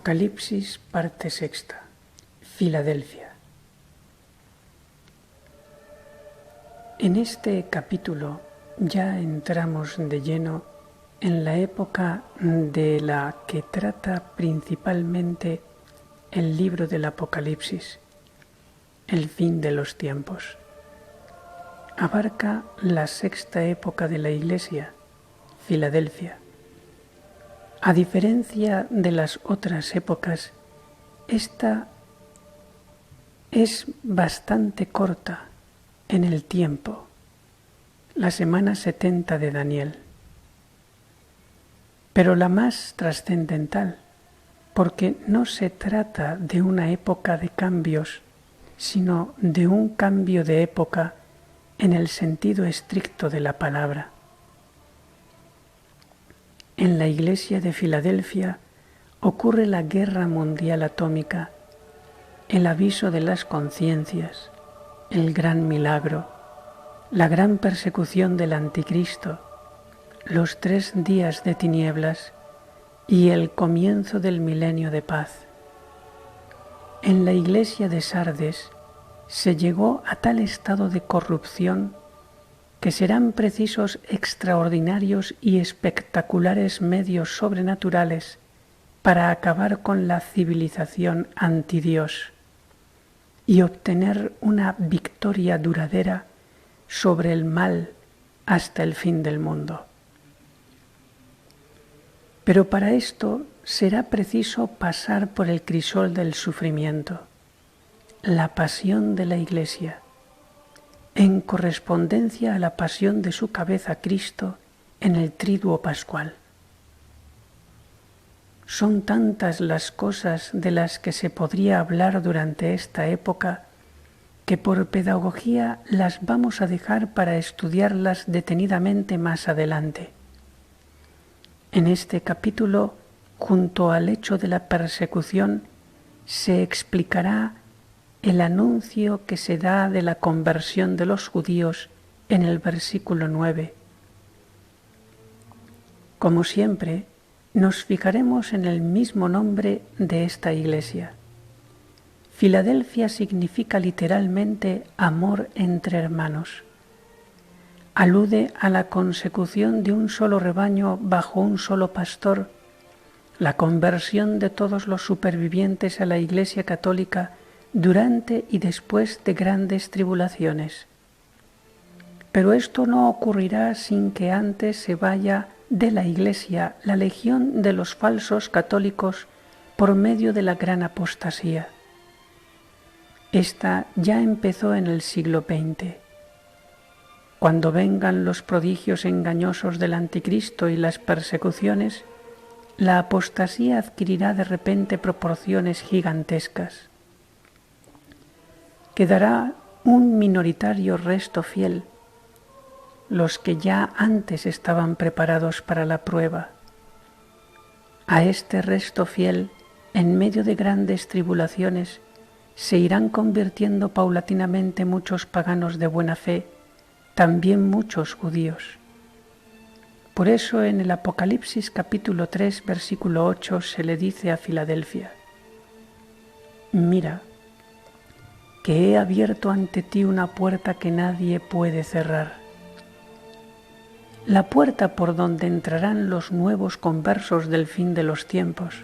Apocalipsis, parte sexta. Filadelfia. En este capítulo ya entramos de lleno en la época de la que trata principalmente el libro del Apocalipsis, el fin de los tiempos. Abarca la sexta época de la Iglesia, Filadelfia. A diferencia de las otras épocas, esta es bastante corta en el tiempo, la semana 70 de Daniel, pero la más trascendental, porque no se trata de una época de cambios, sino de un cambio de época en el sentido estricto de la palabra. En la iglesia de Filadelfia ocurre la guerra mundial atómica, el aviso de las conciencias, el gran milagro, la gran persecución del anticristo, los 3 días de tinieblas y el comienzo del milenio de paz. En la iglesia de Sardes se llegó a tal estado de corrupción que serán precisos extraordinarios y espectaculares medios sobrenaturales para acabar con la civilización antidios y obtener una victoria duradera sobre el mal hasta el fin del mundo. Pero para esto será preciso pasar por el crisol del sufrimiento, la pasión de la Iglesia, en correspondencia a la pasión de su cabeza Cristo en el triduo pascual. Son tantas las cosas de las que se podría hablar durante esta época que por pedagogía las vamos a dejar para estudiarlas detenidamente más adelante. En este capítulo, junto al hecho de la persecución, se explicará el anuncio que se da de la conversión de los judíos en el versículo 9. Como siempre, nos fijaremos en el mismo nombre de esta iglesia. Filadelfia significa literalmente amor entre hermanos. Alude a la consecución de un solo rebaño bajo un solo pastor, la conversión de todos los supervivientes a la Iglesia católica durante y después de grandes tribulaciones. Pero esto no ocurrirá sin que antes se vaya de la Iglesia la legión de los falsos católicos por medio de la gran apostasía. Esta ya empezó en el siglo XX. Cuando vengan los prodigios engañosos del anticristo y las persecuciones, la apostasía adquirirá de repente proporciones gigantescas. Quedará un minoritario resto fiel, los que ya antes estaban preparados para la prueba. A este resto fiel, en medio de grandes tribulaciones, se irán convirtiendo paulatinamente muchos paganos de buena fe, también muchos judíos. Por eso en el Apocalipsis capítulo 3, versículo 8 se le dice a Filadelfia: mira, que he abierto ante ti una puerta que nadie puede cerrar. La puerta por donde entrarán los nuevos conversos del fin de los tiempos.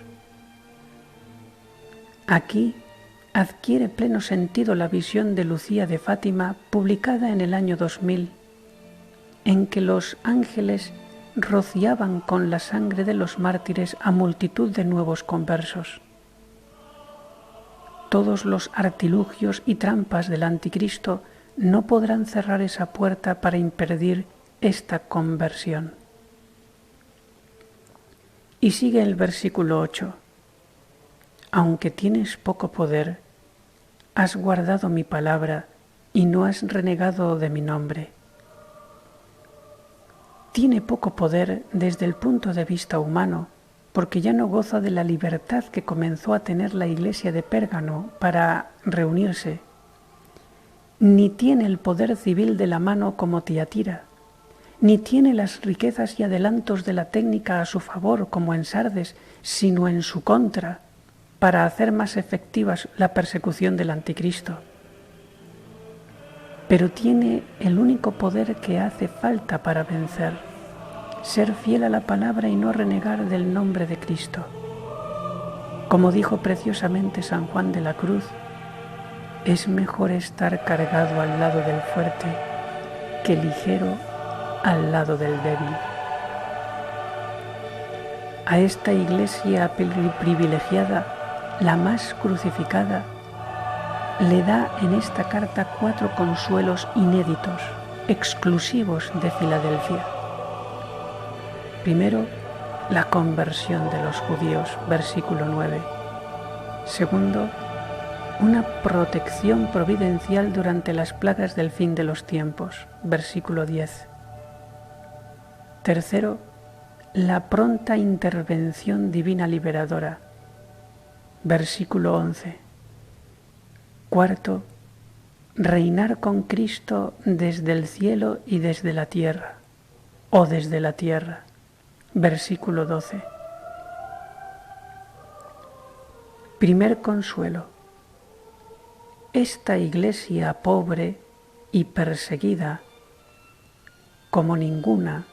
Aquí adquiere pleno sentido la visión de Lucía de Fátima, publicada en el año 2000, en que los ángeles rociaban con la sangre de los mártires a multitud de nuevos conversos. Todos los artilugios y trampas del anticristo no podrán cerrar esa puerta para impedir esta conversión. Y sigue el versículo 8. Aunque tienes poco poder, has guardado mi palabra y no has renegado de mi nombre. Tiene poco poder desde el punto de vista humano, porque ya no goza de la libertad que comenzó a tener la iglesia de Pérgamo para reunirse, ni tiene el poder civil de la mano como Tiatira, ni tiene las riquezas y adelantos de la técnica a su favor como en Sardes, sino en su contra, para hacer más efectiva la persecución del anticristo, pero tiene el único poder que hace falta para vencer: ser fiel a la palabra y no renegar del nombre de Cristo. Como dijo preciosamente San Juan de la Cruz, es mejor estar cargado al lado del fuerte que ligero al lado del débil. A esta iglesia privilegiada, la más crucificada, le da en esta carta 4 consuelos inéditos, exclusivos de Filadelfia. Primero, la conversión de los judíos, versículo 9. Segundo, una protección providencial durante las plagas del fin de los tiempos, versículo 10. Tercero, la pronta intervención divina liberadora, versículo 11. Cuarto, reinar con Cristo desde el cielo y desde la tierra, o desde la tierra, versículo 12. Primer consuelo: esta iglesia pobre y perseguida, como ninguna,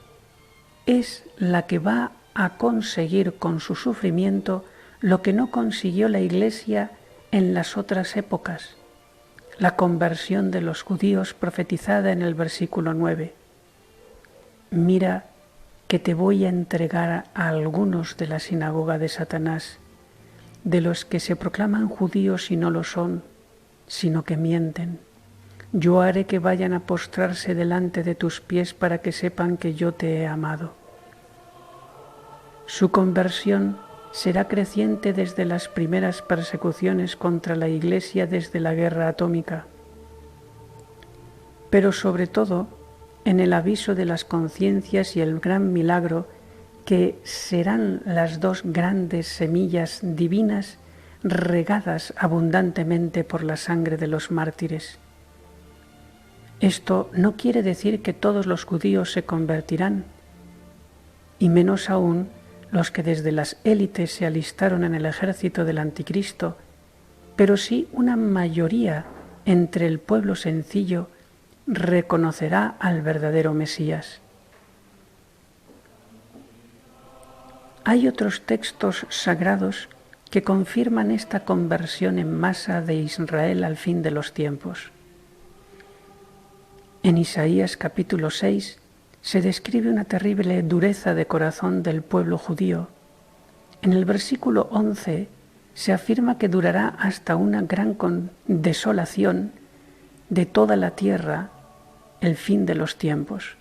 es la que va a conseguir con su sufrimiento lo que no consiguió la iglesia en las otras épocas: la conversión de los judíos profetizada en el versículo 9. Mira que te voy a entregar a algunos de la sinagoga de Satanás, de los que se proclaman judíos y no lo son, sino que mienten. Yo haré que vayan a postrarse delante de tus pies para que sepan que yo te he amado. Su conversión será creciente desde las primeras persecuciones contra la Iglesia desde la guerra atómica, pero sobre todo en el aviso de las conciencias y el gran milagro que serán las 2 grandes semillas divinas regadas abundantemente por la sangre de los mártires. Esto no quiere decir que todos los judíos se convertirán, y menos aún los que desde las élites se alistaron en el ejército del anticristo, pero sí una mayoría entre el pueblo sencillo reconocerá al verdadero Mesías. Hay otros textos sagrados que confirman esta conversión en masa de Israel al fin de los tiempos. En Isaías capítulo 6 se describe una terrible dureza de corazón del pueblo judío. En el versículo 11 se afirma que durará hasta una gran desolación de toda la tierra el fin de los tiempos.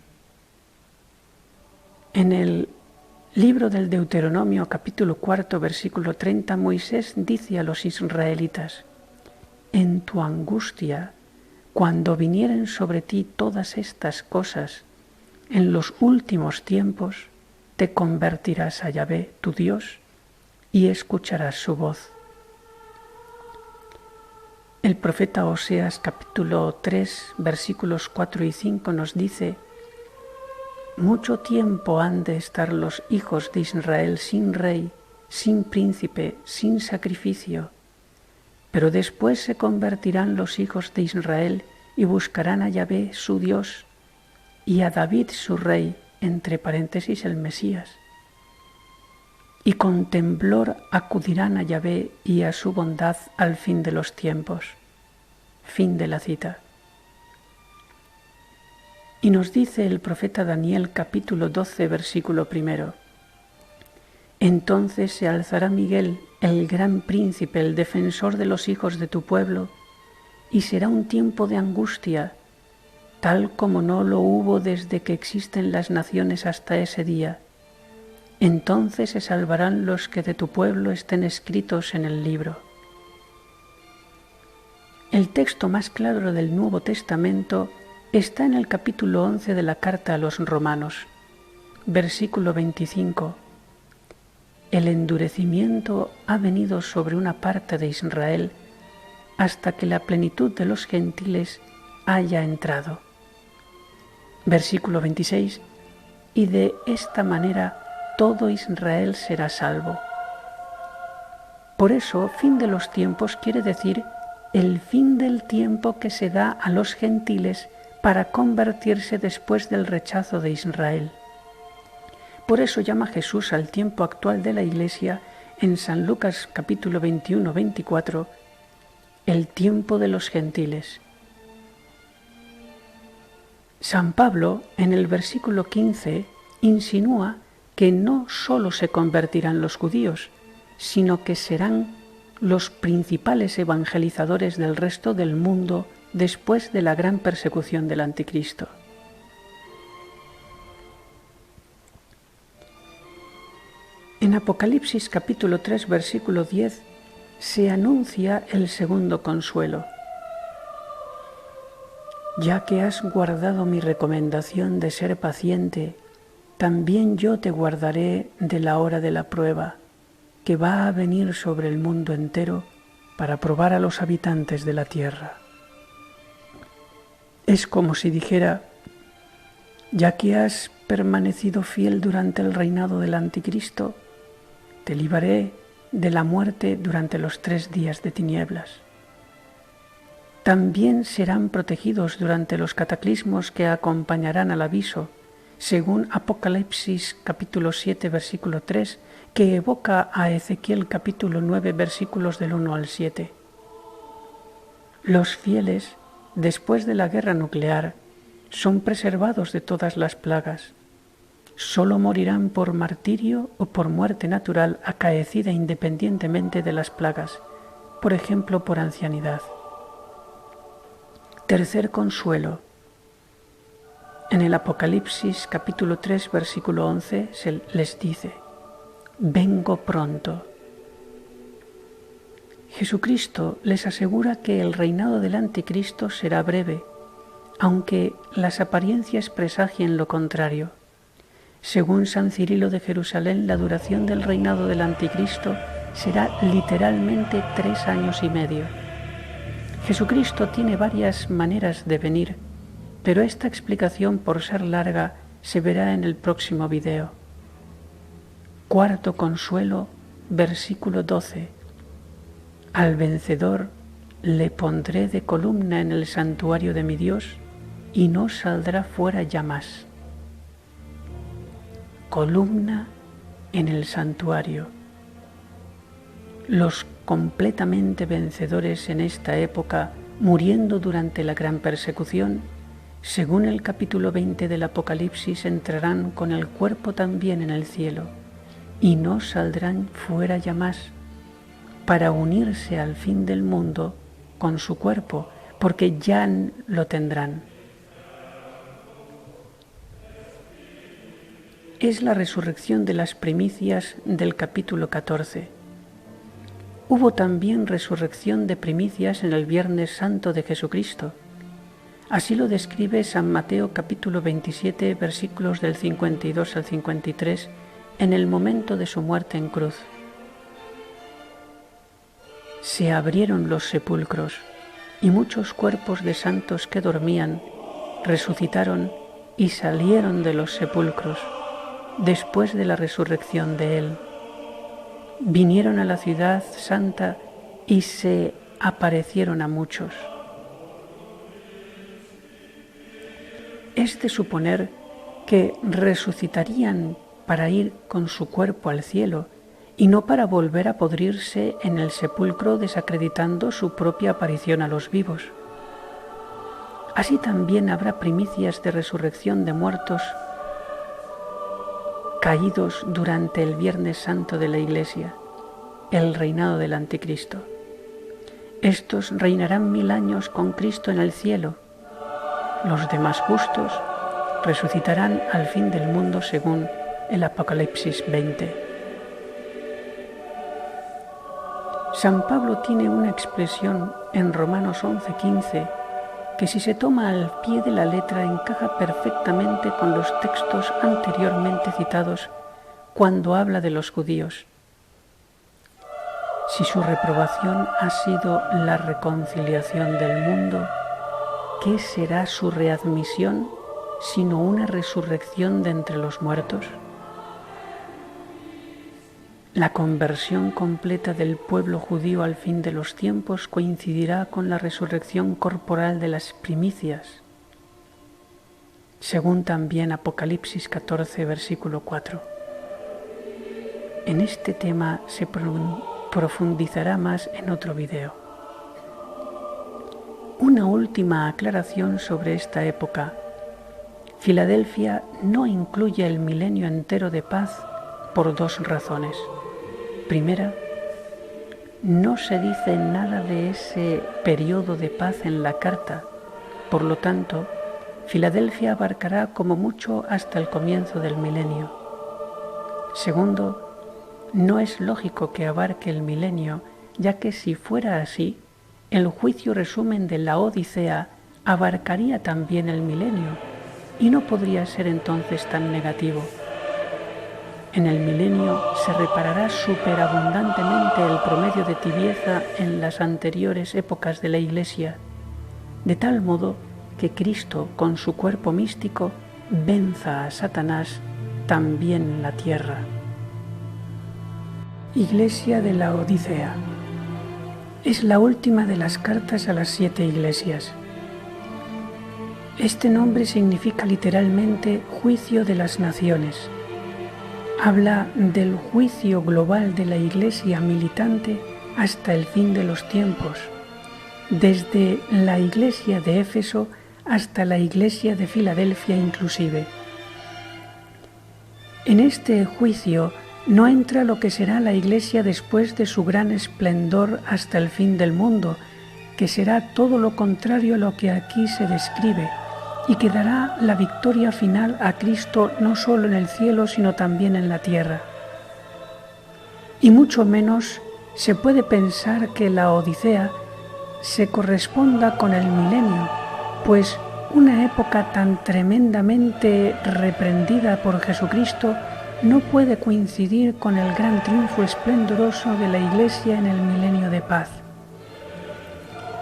En el libro del Deuteronomio capítulo 4 versículo 30 Moisés dice a los israelitas: en tu angustia, cuando vinieren sobre ti todas estas cosas, en los últimos tiempos te convertirás a Yahvé, tu Dios, y escucharás su voz. El profeta Oseas capítulo 3 versículos 4 y 5 nos dice: mucho tiempo han de estar los hijos de Israel sin rey, sin príncipe, sin sacrificio, pero después se convertirán los hijos de Israel y buscarán a Yahvé su Dios y a David su rey, entre paréntesis el Mesías, y con temblor acudirán a Yahvé y a su bondad al fin de los tiempos. Fin de la cita. Y nos dice el profeta Daniel capítulo 12 versículo 1: entonces se alzará Miguel, el gran príncipe, el defensor de los hijos de tu pueblo, y será un tiempo de angustia, tal como no lo hubo desde que existen las naciones hasta ese día. Entonces se salvarán los que de tu pueblo estén escritos en el libro. El texto más claro del Nuevo Testamento está en el capítulo 11 de la carta a los Romanos, versículo 25. El endurecimiento ha venido sobre una parte de Israel hasta que la plenitud de los gentiles haya entrado. Versículo 26. Y de esta manera todo Israel será salvo. Por eso, fin de los tiempos quiere decir el fin del tiempo que se da a los gentiles para convertirse después del rechazo de Israel. Por eso llama Jesús al tiempo actual de la Iglesia en San Lucas capítulo 21-24 el tiempo de los gentiles. San Pablo en el versículo 15 insinúa que no solo se convertirán los judíos, sino que serán los principales evangelizadores del resto del mundo después de la gran persecución del Anticristo. En Apocalipsis capítulo 3 versículo 10 se anuncia el segundo consuelo. Ya que has guardado mi recomendación de ser paciente, también yo te guardaré de la hora de la prueba, que va a venir sobre el mundo entero para probar a los habitantes de la tierra. Es como si dijera, ya que has permanecido fiel durante el reinado del Anticristo, te libraré de la muerte durante los 3 días de tinieblas. También serán protegidos durante los cataclismos que acompañarán al aviso, según Apocalipsis capítulo 7 versículo 3, que evoca a Ezequiel capítulo 9 versículos del 1 al 7. Los fieles, después de la guerra nuclear, son preservados de todas las plagas. Solo morirán por martirio o por muerte natural acaecida independientemente de las plagas, por ejemplo por ancianidad. Tercer consuelo. En el Apocalipsis capítulo 3 versículo 11 se les dice, vengo pronto. Jesucristo les asegura que el reinado del Anticristo será breve, aunque las apariencias presagien lo contrario. Según San Cirilo de Jerusalén, la duración del reinado del Anticristo será literalmente 3 años y medio. Jesucristo tiene varias maneras de venir, pero esta explicación, por ser larga, se verá en el próximo video. Cuarto consuelo, versículo 12. Al vencedor le pondré de columna en el santuario de mi Dios y no saldrá fuera ya más. Columna en el santuario. Los completamente vencedores en esta época, muriendo durante la gran persecución, según el capítulo 20 del Apocalipsis, entrarán con el cuerpo también en el cielo y no saldrán fuera ya más, para unirse al fin del mundo con su cuerpo, porque ya lo tendrán. Es la resurrección de las primicias del capítulo 14. Hubo también resurrección de primicias en el Viernes Santo de Jesucristo. Así lo describe San Mateo capítulo 27, versículos del 52 al 53, en el momento de su muerte en cruz. Se abrieron los sepulcros y muchos cuerpos de santos que dormían resucitaron y salieron de los sepulcros después de la resurrección de él. Vinieron a la ciudad santa y se aparecieron a muchos. Es de suponer que resucitarían para ir con su cuerpo al cielo y no para volver a podrirse en el sepulcro desacreditando su propia aparición a los vivos. Así también habrá primicias de resurrección de muertos caídos durante el Viernes Santo de la Iglesia, el reinado del Anticristo. Estos reinarán 1000 años con Cristo en el cielo. Los demás justos resucitarán al fin del mundo según el Apocalipsis 20. San Pablo tiene una expresión en Romanos 11:15 que, si se toma al pie de la letra, encaja perfectamente con los textos anteriormente citados cuando habla de los judíos. Si su reprobación ha sido la reconciliación del mundo, ¿qué será su readmisión sino una resurrección de entre los muertos? La conversión completa del pueblo judío al fin de los tiempos coincidirá con la resurrección corporal de las primicias, según también Apocalipsis 14, versículo 4. En este tema se profundizará más en otro video. Una última aclaración sobre esta época. Filadelfia no incluye el milenio entero de paz por dos razones. Primera, no se dice nada de ese periodo de paz en la carta, por lo tanto, Filadelfia abarcará como mucho hasta el comienzo del milenio. Segundo, no es lógico que abarque el milenio, ya que si fuera así, el juicio resumen de la Odisea abarcaría también el milenio y no podría ser entonces tan negativo. En el milenio se reparará superabundantemente el promedio de tibieza en las anteriores épocas de la Iglesia, de tal modo que Cristo, con su cuerpo místico, venza a Satanás también en la tierra. Iglesia de la Odisea. Es la última de las cartas a las 7 iglesias. Este nombre significa literalmente juicio de las naciones. Habla del juicio global de la Iglesia militante hasta el fin de los tiempos, desde la Iglesia de Éfeso hasta la Iglesia de Filadelfia inclusive. En este juicio no entra lo que será la Iglesia después de su gran esplendor hasta el fin del mundo, que será todo lo contrario a lo que aquí se describe, y que dará la victoria final a Cristo no solo en el cielo, sino también en la tierra. Y mucho menos se puede pensar que la Odisea se corresponda con el milenio, pues una época tan tremendamente reprendida por Jesucristo no puede coincidir con el gran triunfo esplendoroso de la Iglesia en el milenio de paz,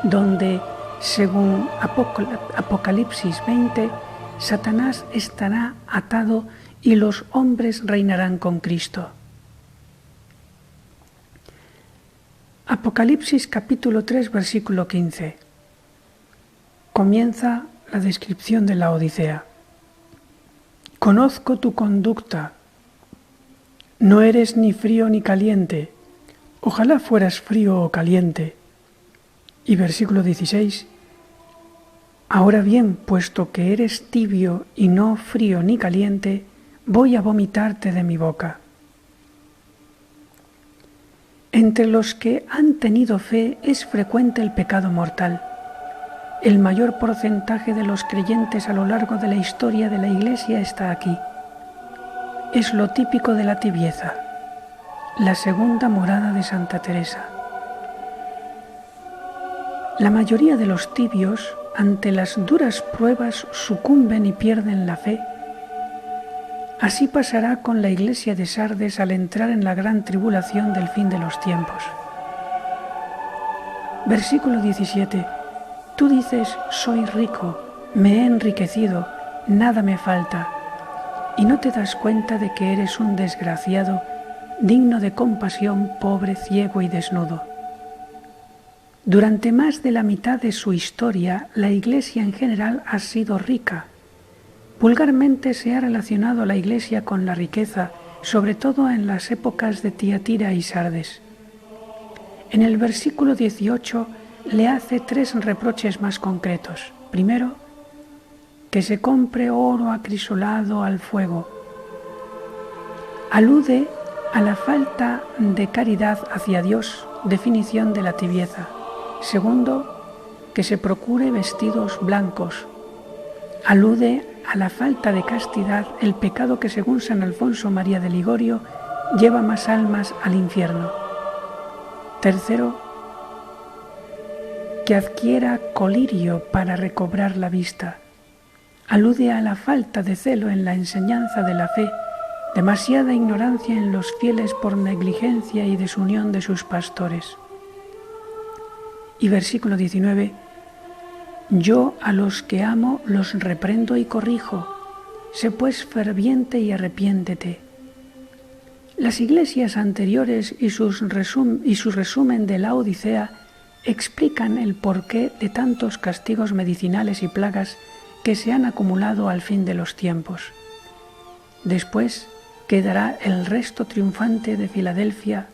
donde, según Apocalipsis 20, Satanás estará atado y los hombres reinarán con Cristo. Apocalipsis capítulo 3, versículo 15. Comienza la descripción de la Odisea. Conozco tu conducta. No eres ni frío ni caliente. Ojalá fueras frío o caliente. Y versículo 16. Ahora bien, puesto que eres tibio y no frío ni caliente, voy a vomitarte de mi boca. Entre los que han tenido fe es frecuente el pecado mortal. El mayor porcentaje de los creyentes a lo largo de la historia de la Iglesia está aquí. Es lo típico de la tibieza, la segunda morada de Santa Teresa. La mayoría de los tibios, ante las duras pruebas, sucumben y pierden la fe. Así pasará con la Iglesia de Sardes al entrar en la gran tribulación del fin de los tiempos. Versículo 17. Tú dices, soy rico, me he enriquecido, nada me falta, y no te das cuenta de que eres un desgraciado, digno de compasión, pobre, ciego y desnudo. Durante más de la mitad de su historia, la Iglesia en general ha sido rica. Vulgarmente se ha relacionado a la Iglesia con la riqueza, sobre todo en las épocas de Tiatira y Sardes. En el versículo 18 le hace 3 reproches más concretos. Primero, que se compre oro acrisolado al fuego. Alude a la falta de caridad hacia Dios, definición de la tibieza. Segundo, que se procure vestidos blancos. Alude a la falta de castidad, el pecado que según San Alfonso María de Ligorio lleva más almas al infierno. Tercero, que adquiera colirio para recobrar la vista. Alude a la falta de celo en la enseñanza de la fe, demasiada ignorancia en los fieles por negligencia y desunión de sus pastores. Y versículo 19, yo a los que amo los reprendo y corrijo, sé pues ferviente y arrepiéntete. Las iglesias anteriores y su resumen de la Odisea explican el porqué de tantos castigos medicinales y plagas que se han acumulado al fin de los tiempos. Después quedará el resto triunfante de Filadelfia